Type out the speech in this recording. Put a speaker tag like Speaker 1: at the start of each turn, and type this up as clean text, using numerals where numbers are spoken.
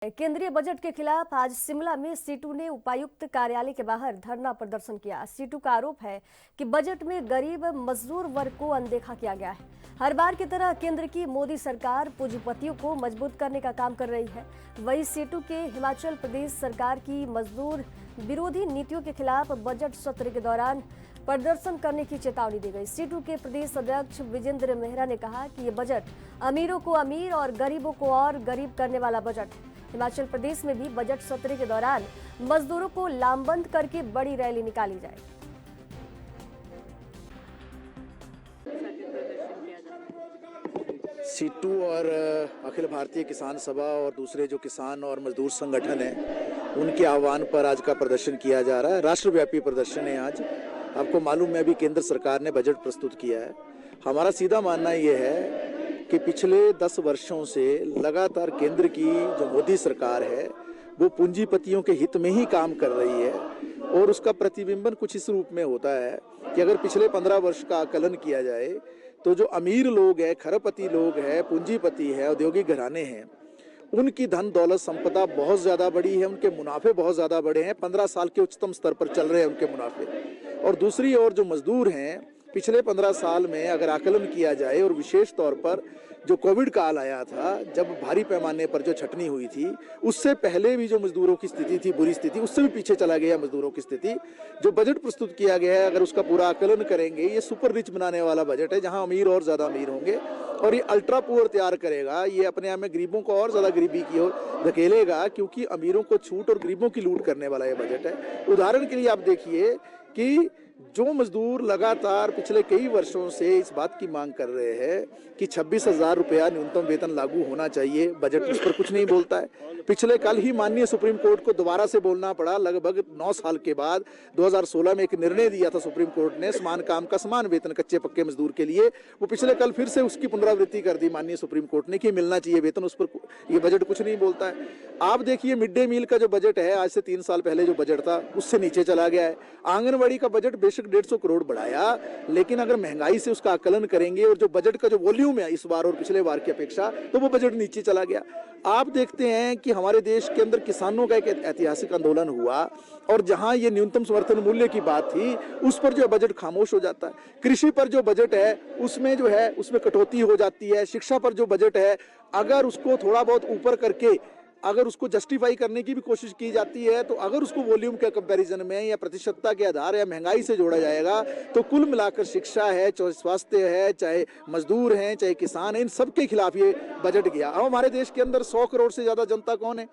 Speaker 1: केंद्रीय बजट के खिलाफ आज शिमला में सीटू ने उपायुक्त कार्यालय के बाहर धरना प्रदर्शन किया। सीटू का आरोप है कि बजट में गरीब मजदूर वर्ग को अनदेखा किया गया है। हर बार की तरह केंद्र की मोदी सरकार पूंजीपतियों को मजबूत करने का काम कर रही है। वहीं सीटू के हिमाचल प्रदेश सरकार की मजदूर विरोधी नीतियों के खिलाफ बजट सत्र के दौरान प्रदर्शन करने की चेतावनी दी गई। सीटू के प्रदेश अध्यक्ष विजेंद्र मेहरा ने कहा कि ये बजट अमीरों को अमीर और गरीबों को और गरीब करने वाला बजट है। हिमाचल प्रदेश में भी बजट सत्र के दौरान मजदूरों को लामबंद करके बड़ी रैली निकाली जाएगी।
Speaker 2: सीटू और अखिल भारतीय किसान सभा और दूसरे जो किसान और मजदूर संगठन हैं, उनके आह्वान पर आज का प्रदर्शन किया जा रहा है। राष्ट्रव्यापी प्रदर्शन है आज। आपको मालूम है अभी केंद्र सरकार ने बजट प्रस्तुत किया है। हमारा सीधा मानना यह है कि पिछले 10 वर्षों से लगातार केंद्र की जो मोदी सरकार है वो पूंजीपतियों के हित में ही काम कर रही है, और उसका प्रतिबिंबन कुछ इस रूप में होता है कि अगर पिछले 15 वर्ष का आकलन किया जाए तो जो अमीर लोग हैं, खरबपति लोग हैं, पूंजीपति है, औद्योगिक घराने हैं, उनकी धन दौलत संपदा बहुत ज़्यादा बड़ी है, उनके मुनाफे बहुत ज़्यादा बड़े हैं। 15 साल के उच्चतम स्तर पर चल रहे हैं उनके मुनाफे। और दूसरी ओर जो मजदूर हैं, पिछले 15 साल में अगर आकलन किया जाए और विशेष तौर पर जो कोविड काल आया था, जब भारी पैमाने पर जो छटनी हुई थी, उससे पहले भी जो मजदूरों की स्थिति थी, बुरी स्थिति, उससे भी पीछे चला गया मजदूरों की स्थिति। जो बजट प्रस्तुत किया गया है, अगर उसका पूरा आकलन करेंगे, ये सुपर रिच बनाने वाला बजट है, जहां अमीर और ज़्यादा अमीर होंगे, और ये अल्ट्रा पुअर तैयार करेगा। ये अपने आप में गरीबों को और ज़्यादा गरीबी की ओर धकेलेगा, क्योंकि अमीरों को छूट और गरीबों की लूट करने वाला ये बजट है। उदाहरण के लिए आप देखिए कि जो मजदूर लगातार पिछले कई वर्षों से इस बात की मांग कर रहे हैं कि 26,000 रुपया न्यूनतम वेतन लागू होना चाहिए, बजट उस पर कुछ नहीं बोलता है। पिछले कल ही माननीय सुप्रीम कोर्ट को दोबारा से बोलना पड़ा, लगभग 9 साल के बाद। 2016 में एक निर्णय दिया था सुप्रीम कोर्ट ने, समान काम का समान वेतन कच्चे पक्के मजदूर के लिए। वो पिछले कल फिर से उसकी पुनरावृत्ति कर दी माननीय सुप्रीम कोर्ट ने कि मिलना चाहिए वेतन, उस पर ये बजट कुछ नहीं बोलता है। आप देखिए मिड डे मील का जो बजट है, आज से 3 साल पहले जो बजट था उससे नीचे चला गया है। आंगनबाड़ी का बजट बेशक 150 करोड़ बढ़ाया, लेकिन अगर महंगाई से उसका आकलन करेंगे और जो बजट का जो वॉल्यूम है इस बार और पिछले बार की अपेक्षा, तो वो बजट नीचे चला गया। आप देखते हैं कि हमारे देश के अंदर किसानों का एक ऐतिहासिक आंदोलन हुआ, और जहां ये न्यूनतम समर्थन मूल्य की बात थी, उस पर जो बजट खामोश हो जाता है। कृषि पर जो बजट है उसमें जो है उसमें कटौती हो जाती है। शिक्षा पर जो बजट है, अगर उसको थोड़ा बहुत ऊपर करके अगर उसको जस्टिफाई करने की भी कोशिश की जाती है, तो अगर उसको वॉल्यूम के कंपैरिजन में या प्रतिशतता के आधार या महंगाई से जोड़ा जाएगा, तो कुल मिलाकर शिक्षा है, चाहे स्वास्थ्य है, चाहे मजदूर हैं, चाहे किसान हैं, इन सबके खिलाफ ये बजट गया। अब हमारे देश के अंदर 100 करोड़ से ज़्यादा जनता कौन है?